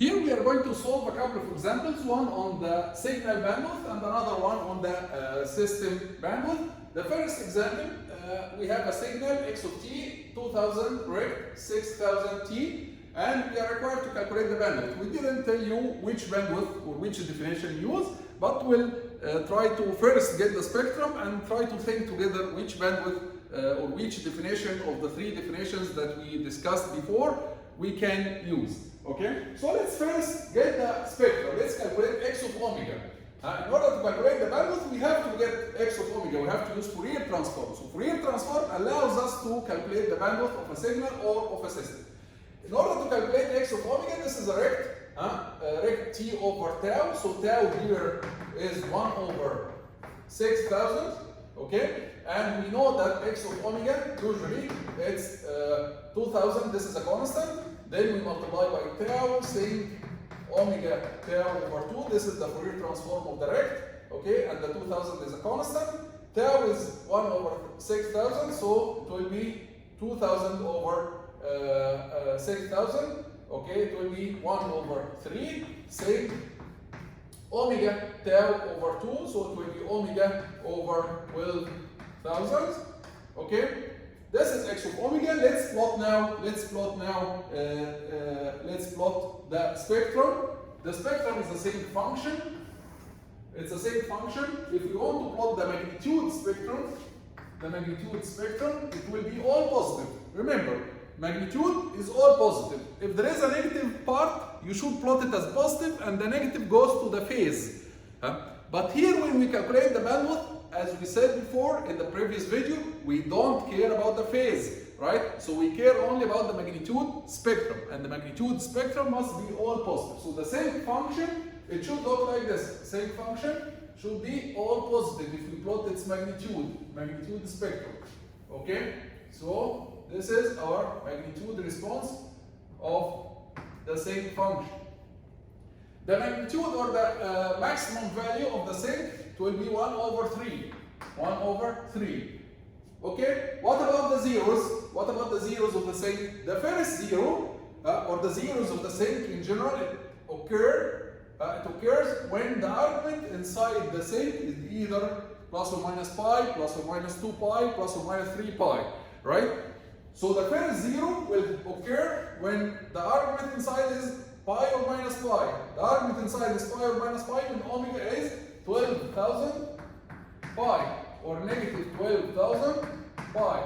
Here we are going to solve a couple of examples, one on the signal bandwidth and another one on the system bandwidth. The first example, we have a signal x of t, 2000 rect, 6000 t, and we are required to calculate the bandwidth. We didn't tell you which bandwidth or which definition use, but we'll try to first get the spectrum and try to think together which bandwidth or which definition of the three definitions that we discussed before we can use. Okay, so let's first get the spectrum. Let's calculate x of omega. In order to calculate the bandwidth, we have to get x of omega. We have to use Fourier Transform. So Fourier Transform allows us to calculate the bandwidth of a signal or of a system. In order to calculate x of omega, this is a rect t over tau. So tau here is 1 over 6000. Okay, and we know that x of omega usually it's 2000. This is a constant. Then we multiply by tau, saying omega tau over 2. This is the Fourier transform of the rect. Okay, and the 2000 is a constant. Tau is 1 over 6000, so it will be 2000 over 6000. Okay, it will be 1 over 3. Say omega tau over 2, so it will be omega over 12,000. Okay. This is x of omega. Let's plot the spectrum. The spectrum is the same function. It's the same function. If we want to plot the magnitude spectrum, it will be all positive. Remember, magnitude is all positive. If there is a negative part, you should plot it as positive, and the negative goes to the phase. But here, when we calculate the bandwidth, as we said before in the previous video, we don't care about the phase, right? So we care only about the magnitude spectrum, and the magnitude spectrum must be all positive. So the same function, it should look like this. The same function should be all positive if we plot its magnitude spectrum. Okay? So this is our magnitude response of the same function. The magnitude or the maximum value of the sink will be 1 over 3. 1 over 3. Okay? What about the zeros? What about the zeros of the sink? The first zero, or the zeros of the sink in general, it occurs when the argument inside the sink is either plus or minus pi, plus or minus 2 pi, plus or minus 3 pi. Right? So the first zero will occur when the argument inside is pi or minus pi. The argument inside is pi or minus pi when omega is 12,000 pi or negative 12,000 pi.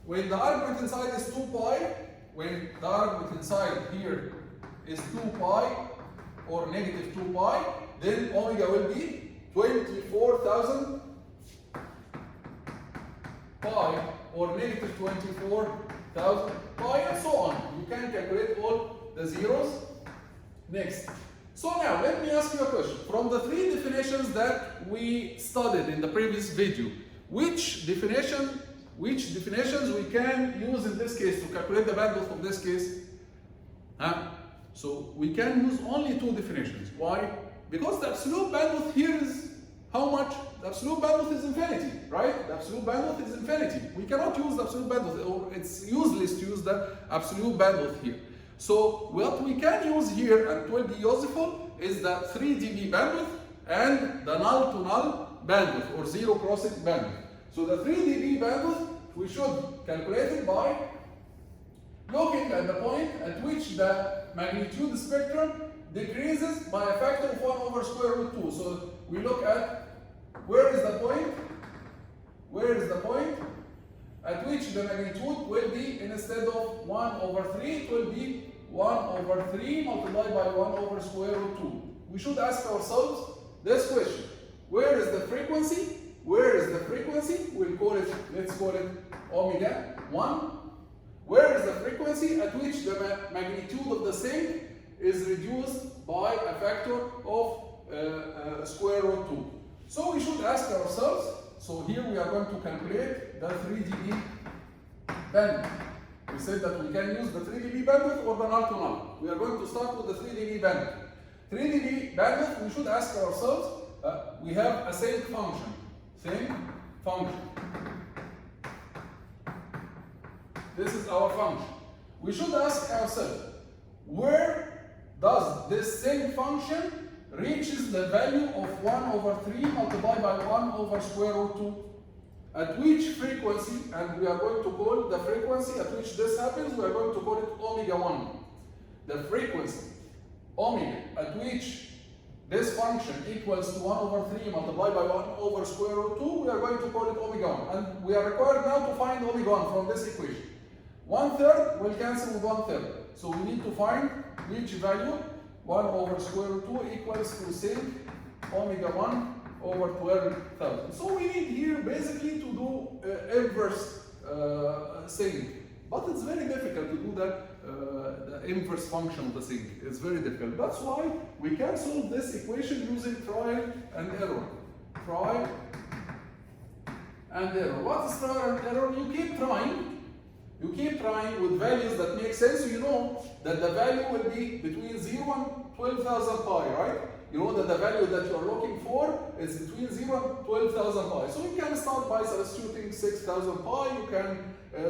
When the argument inside is 2 pi, when the argument inside here is 2 pi or negative 2 pi, then omega will be 24,000 pi or negative 24,000 pi, and so on. You can calculate all the zeros. Next. So now, let me ask you a question. From the three definitions that we studied in the previous video, which definitions we can use in this case to calculate the bandwidth of this case? So we can use only two definitions. Why? Because the absolute bandwidth here is how much? The absolute bandwidth is infinity, right? The absolute bandwidth is infinity. We cannot use the absolute bandwidth, or it's useless to use the absolute bandwidth here. So what we can use here, and it will be useful, is the 3 dB bandwidth and the null to null bandwidth or zero crossing bandwidth. So the 3 dB bandwidth, we should calculate it by looking at the point at which the magnitude spectrum decreases by a factor of 1 over square root 2. So we look at where is the point at which the magnitude will be, instead of 1 over 3, it will be 1 over 3 multiplied by 1 over square root 2. We should ask ourselves this question. Where is the frequency? Where is the frequency? We'll call it, let's call it omega 1. Where is the frequency at which the magnitude of the sink is reduced by a factor of square root 2? So we should ask ourselves, so here we are going to calculate the 3 dB bandwidth. We said that we can use the 3 dB bandwidth or the null to null. We are going to start with the 3 dB bandwidth. 3 dB bandwidth, we should ask ourselves, we have a same function. This is our function. We should ask ourselves, where does this same function reaches the value of 1 over 3 multiplied by 1 over square root 2. At which frequency, and we are going to call the frequency at which this happens, we are going to call it omega 1. The frequency, omega, at which this function equals to 1 over 3 multiplied by 1 over square root 2, we are going to call it omega 1. And we are required now to find omega 1 from this equation. 1/3 will cancel with 1/3. So we need to find which value 1 over square root 2 equals to sec omega 1 over 12,000. So we need here basically to do inverse sec. But it's very difficult to do the inverse function of the sec. It's very difficult. That's why we can solve this equation using trial and error. Trial and error. What is trial and error? You keep trying. You keep trying with values that make sense. You know that the value will be between 0 and 12,000 pi, right? You know that the value that you are looking for is between 0 and 12,000 pi. So you can start by substituting 6,000 pi, you can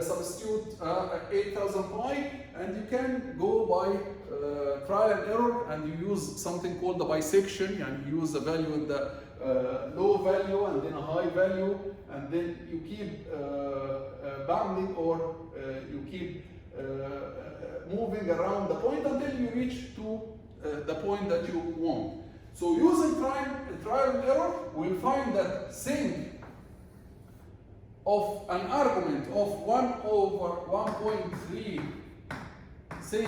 substitute 8,000 pi, and you can go by trial and error, and you use something called the bisection, and you use the value in the low value and then a high value, and then you keep bounding or you keep moving around the point until you reach to the point that you want. So using trial and error, we'll find that sec of an argument of 1 over 1.3 sec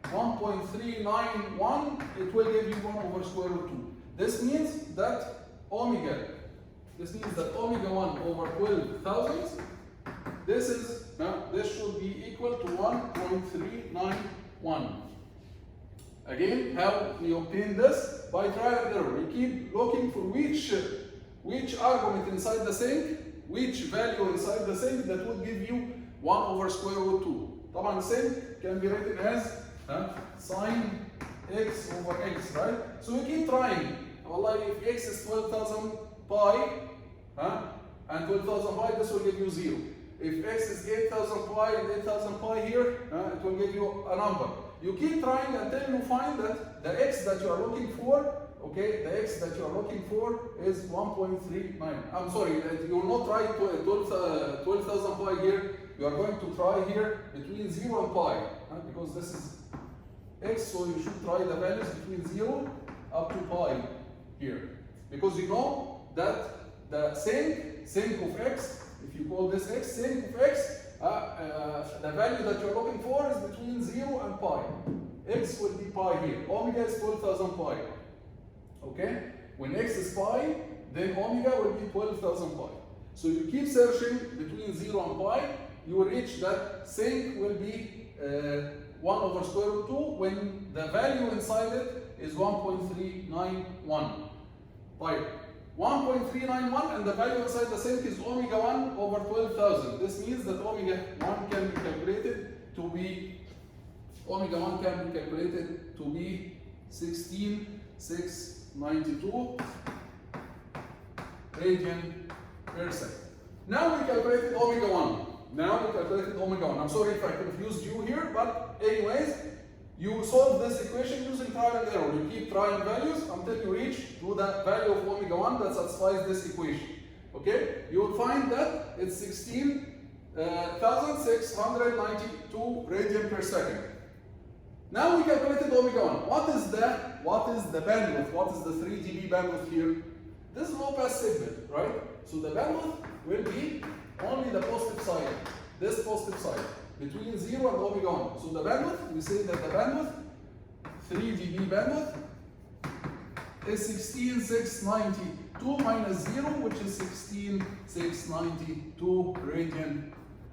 1.391, it will give you 1 over square root 2. This means that omega 1 over 12,000, this should be equal to 1.391. Again, how we obtain this? By trial and error. We keep looking for which argument inside the sec, which value inside the sec that would give you 1 over square root 2. طبعا sec can be written as sine x over x, right? So you keep trying. Wallah, if x is 12,000 pi, and 12,000 pi, this will give you 0. If x is 8,000 pi and 8,000 pi here, it will give you a number. You keep trying until you find that the x that you are looking for, okay, the x that you are looking for is 1.39. I'm sorry, you will not try 12,000 pi here. You are going to try here between 0 and pi, because this is x, so you should try the values between 0 up to pi here. Because you know that the sec of x, if you call this x, sec of x, the value that you're looking for is between 0 and pi. X will be pi here. Omega is 12,000 pi. Okay? When x is pi, then omega will be 12,000 pi. So you keep searching between 0 and pi, you will reach that sec will be 1 over square root 2 when the value inside it is 1.391. Right. 1.391 and the value inside the sec is omega 1 over 12,000. This means that omega 1 can be calculated to be 16,692 radian per second. Now we calculated omega 1. I'm sorry if I confused you here, but anyways, you solve this equation using trial and error. You keep trying values until you reach to the value of omega 1 that satisfies this equation. Okay? You will find that it's 16,692 radian per second. Now we calculated omega 1. What is the bandwidth? What is the 3 dB bandwidth here? This is low pass signal, right? So the bandwidth will be only the positive side. This positive side. Between 0 and omega 1. So the bandwidth, we say that the bandwidth, 3 dB bandwidth, is 16,692 minus 0, which is 16,692 radian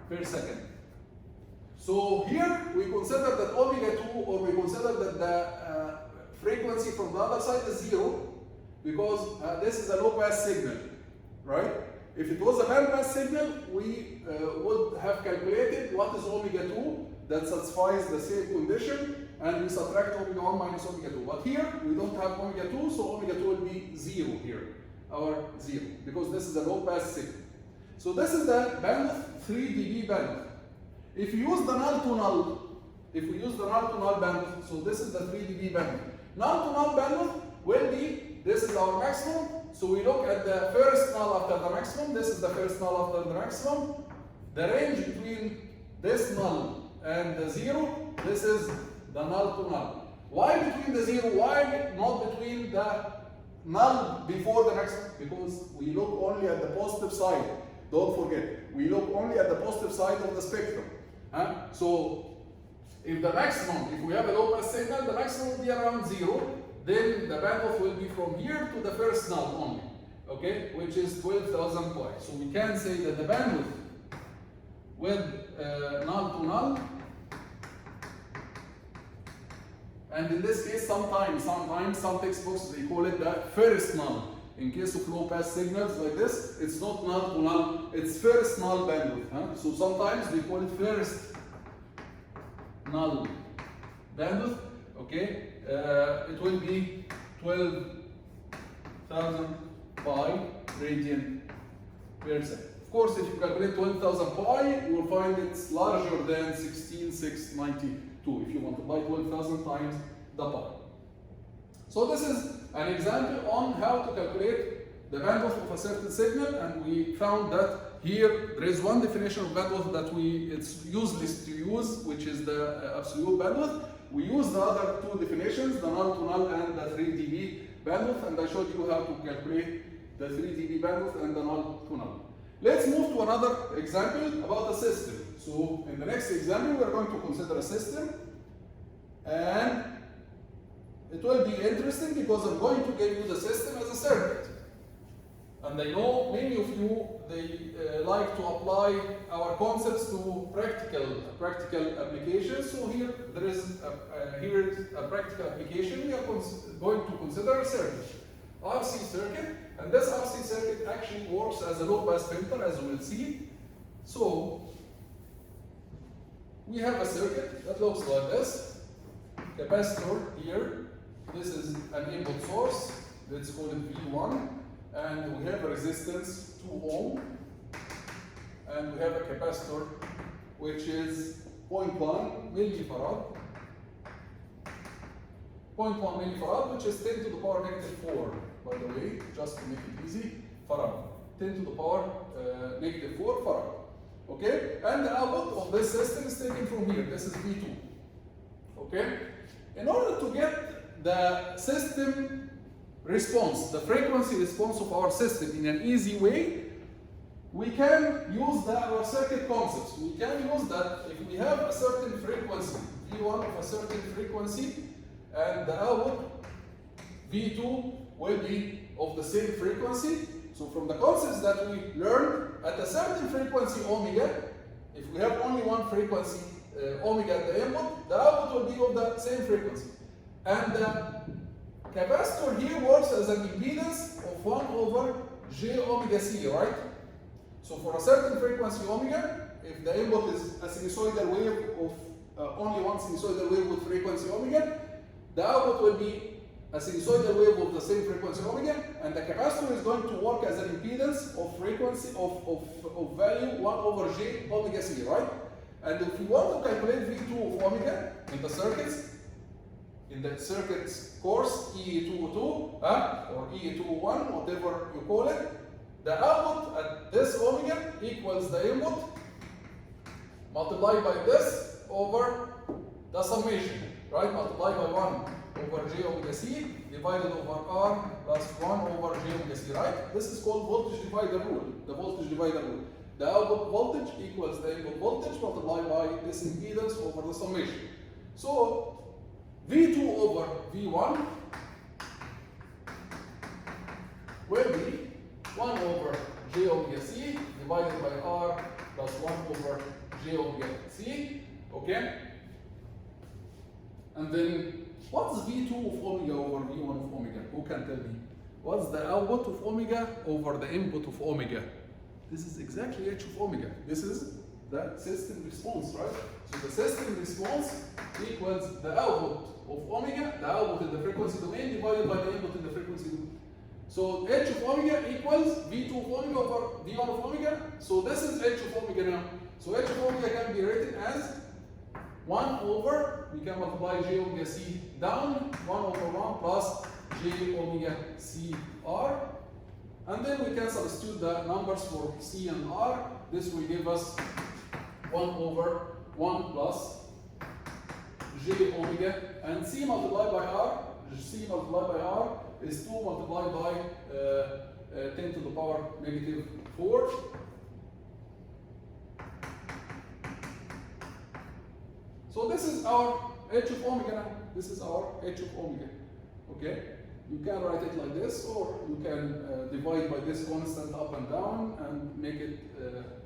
per second. So here we consider that omega 2, or we consider that the frequency from the other side is 0, because this is a low pass signal, right? If it was a band pass signal, we would have calculated what is omega 2 that satisfies the same condition, and we subtract omega 1 minus omega 2. But here, we don't have omega 2, so omega 2 will be 0 here, or 0, because this is a low pass signal. So this is the bandwidth, 3 dB bandwidth. If you use the null to null, if we use the null to null bandwidth. So this is the 3 dB bandwidth. Null to null bandwidth will be, this is our maximum. So we look at the first null after the maximum. This is the first null after the maximum. The range between this null and the 0, this is the null to null. Why between the 0? Why not between the null before the maximum? Because we look only at the positive side. Don't forget, we look only at the positive side of the spectrum. So if the maximum, if we have a low pass signal, the maximum will be around 0. Then the bandwidth will be from here to the first null only, okay, which is 12,000 pi. So we can say that the bandwidth with null to null, and in this case, sometimes some textbooks they call it the first null. In case of low pass signals like this, it's not null to null, it's first null bandwidth. So sometimes they call it first null bandwidth, okay. It will be 12,000 pi radian per second. Of course, if you calculate 12,000 pi, you will find it's larger than 16,692 if you multiply 12,000 times the pi. So this is an example on how to calculate the bandwidth of a certain signal, and we found that here there is one definition of bandwidth that it's useless to use, which is the absolute bandwidth. We use the other two definitions, the null to null and the 3 dB bandwidth, and I showed you how to calculate the 3 dB bandwidth and the null to null. Let's move to another example about a system. So in the next example, we are going to consider a system, and it will be interesting because I'm going to give you the system as a circuit. And I know many of you, they like to apply our concepts to practical applications. So here there is a practical application. We are going to consider a circuit, RC circuit, and this RC circuit actually works as a low pass filter, as you will see. So we have a circuit that looks like this. Capacitor here. This is an input source. Let's call it V1. And we have a resistance 2 ohm, and we have a capacitor which is 0.1 millifarad. 0.1 millifarad, which is 10 to the power -4, by the way, just to make it easy, farad. 10 to the power -4 farad. Okay? And the output of this system is taken from here. This is V2. Okay? In order to get the system response, the frequency response of our system in an easy way, we can use our circuit concepts. We can use that if we have a certain frequency, V1 of a certain frequency, and the output V2 will be of the same frequency. So from the concepts that we learned, at a certain frequency omega, if we have only one frequency omega at the input, the output will be of the same frequency. And the capacitor here works as an impedance of 1 over j omega c, right? So for a certain frequency omega, if the input is a sinusoidal wave of only one sinusoidal wave with frequency omega, the output will be a sinusoidal wave of the same frequency omega, and the capacitor is going to work as an impedance of frequency of value 1 over j omega c, right? And if we want to calculate V2 of omega in the circuits, in the circuits course, E22 or E21, whatever you call it, the output at this omega equals the input multiplied by this over the summation, right? Multiplied by 1 over j omega c divided over r plus 1 over j omega c, right? This is called voltage divider rule, the voltage divider rule. The output voltage equals the input voltage multiplied by this impedance over the summation. So V2 over V1 will be 1 over j omega c divided by r plus 1 over j omega c, okay? And then what's V2 of omega over V1 of omega? Who can tell me? What's the output of omega over the input of omega? This is exactly h of omega. This is the system response, right? So the system response equals the output of omega, the output in the frequency domain divided by the input in the frequency domain. So h of omega equals V2 of omega over V1 of omega. So this is h of omega now. So h of omega can be written as 1 over, we can multiply j omega c down, 1 over 1 plus j omega c r. And then we can substitute the numbers for c and r. This will give us 1 over 1 plus j omega, and c multiplied by r, c multiplied by r is 2 multiplied by 10 to the power negative 4. So this is our h of omega now. This is our h of omega. Okay? You can write it like this, or you can divide by this constant up and down and make it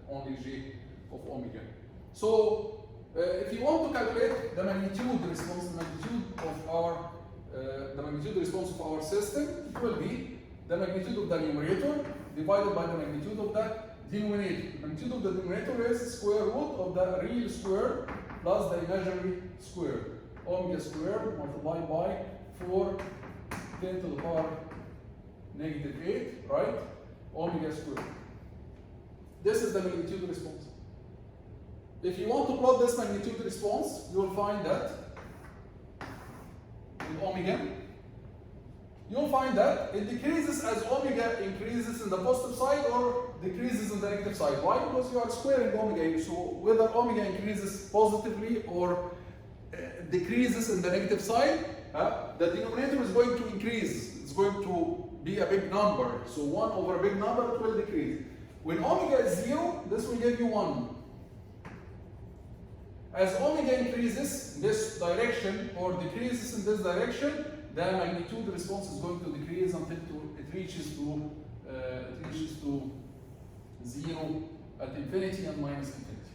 only j of omega. So if you want to calculate the magnitude response, the magnitude response of our system, it will be the magnitude of the numerator divided by the magnitude of the denominator. The magnitude of the denominator is square root of the real square plus the imaginary square. Omega squared multiplied by 4 10 to the power negative 8, right? Omega squared. This is the magnitude response. If you want to plot this magnitude response, you will find that with omega, you'll find that it decreases as omega increases in the positive side or decreases in the negative side. Why? Because you are squaring omega. So whether omega increases positively or decreases in the negative side, the denominator is going to increase. It's going to be a big number. So 1 over a big number, it will decrease. When omega is 0, this will give you 1. As omega increases in this direction or decreases in this direction, the magnitude response is going to decrease until it reaches to 0 at infinity and minus infinity.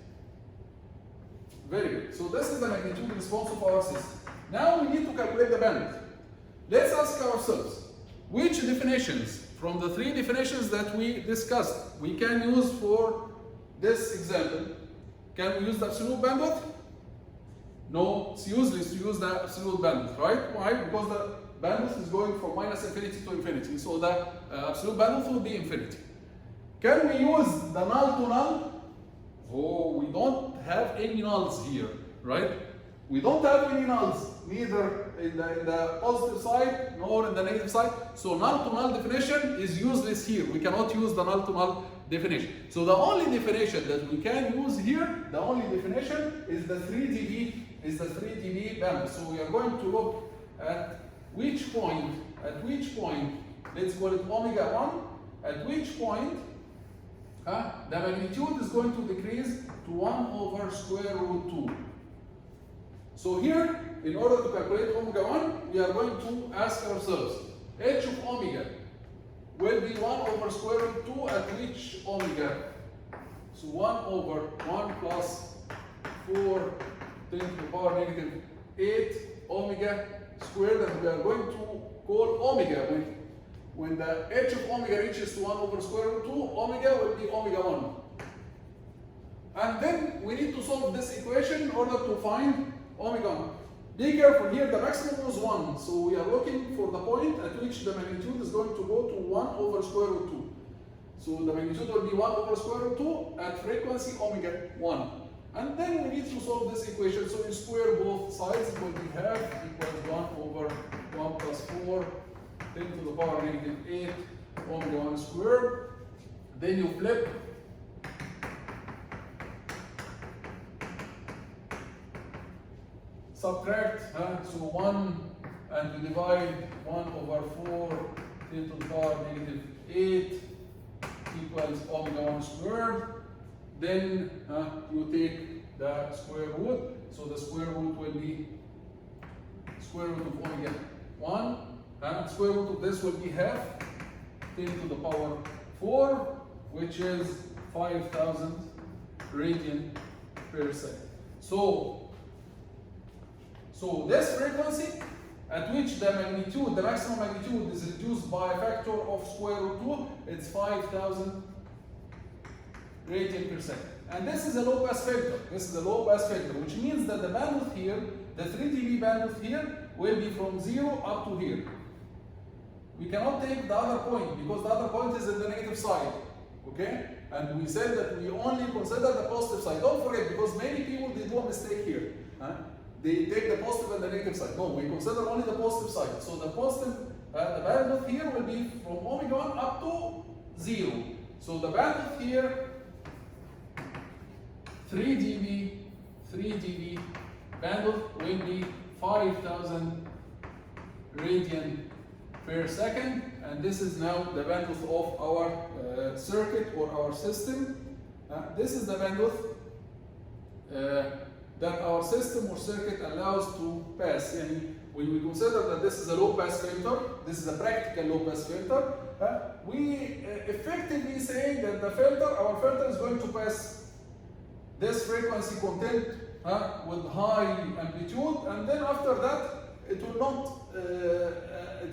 Very good. So this is the magnitude response of our system. Now we need to calculate the bandwidth. Let's ask ourselves, which definitions from the 3 definitions that we discussed we can use for this example? Can we use the absolute bandwidth? No, it's useless to use the absolute bandwidth, right? Why? Because the bandwidth is going from minus infinity to infinity, so the absolute bandwidth will be infinity. Can we use the null to null? Oh, we don't have any nulls here, right? We don't have any nulls, neither in the positive side nor in the negative side. So null to null definition is useless here. We cannot use the null to null definition. So the only definition that we can use here, the only definition is the 3 dB bandwidth. So we are going to look at which point, let's call it omega 1, at which point the magnitude is going to decrease to 1 over square root 2. So here, in order to calculate omega 1, we are going to ask ourselves, h of omega will be 1 over square root 2 at which omega? So 1 over 1 plus 4 10 to the power negative 8 omega squared, and we are going to call omega when the h of omega reaches to 1 over square root 2, omega will be omega 1. And then we need to solve this equation in order to find omega 1. Be careful here, the maximum was 1, so we are looking for the point at which the magnitude is going to go to 1 over square root 2. So the magnitude will be 1 over square root 2 at frequency omega 1. And then we need to solve this equation, so you square both sides, it will be half equals 1 over 1 plus 4 10 to the power negative 8 omega 1 squared. Then you flip. Subtract, so 1, and you divide 1 over 4 10 to the power negative 8 equals omega 1 squared. Then you take the square root, so the square root will be square root of omega 1, and square root of this will be half 10 to the power 4, which is 5,000 radian per second. So this frequency at which the magnitude, the maximum magnitude is reduced by a factor of square root 2, it's 5,000 radian per second. And this is a low pass filter. This is a low pass filter, which means that the bandwidth here, the 3 dB bandwidth here, will be from 0 up to here. We cannot take the other point because the other point is in the negative side. Okay? And we said that we only consider the positive side. Don't forget, because many people did one mistake here. they take the positive and the negative side. No, we consider only the positive side. So the positive, the bandwidth here will be from omega 1 up to 0. So the bandwidth here, 3 dB bandwidth will be 5,000 radian per second, and this is now the bandwidth of our circuit or our system. This is the bandwidth that our system or circuit allows to pass. And when we consider that this is a low pass filter, this is a practical low pass filter, we effectively saying that the filter, our filter is going to pass this frequency content with high amplitude, and then after that it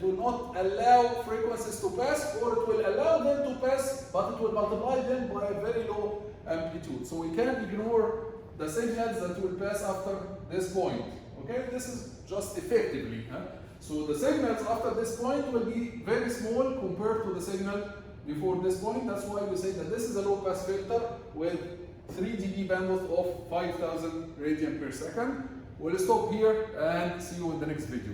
will not allow frequencies to pass, or it will allow them to pass, but it will multiply them by a very low amplitude. So we can ignore the signals that will pass after this point. Okay, this is just effectively. So the signals after this point will be very small compared to the signal before this point. That's why we say that this is a low pass filter with 3 dB bandwidth of 5,000 radian per second. We'll stop here and see you in the next video.